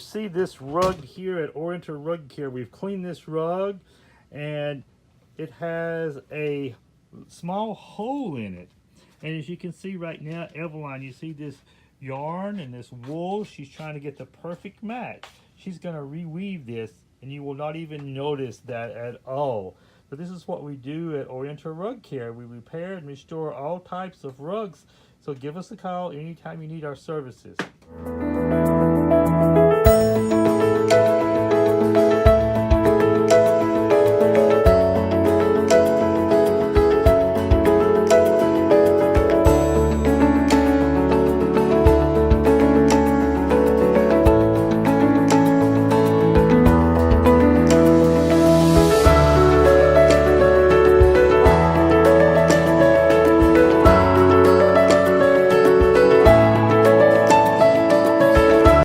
see this rug here at Oriental Rug Care. We've cleaned this rug and it has a small hole in it. And as you can see right now, Eveline, you see this yarn and this wool. She's trying to get the perfect match. She's going to reweave this and you will not even notice that at all. But this is what we do at Oriental Rug Care. We repair and restore all types of rugs. So give us a call anytime you need our services.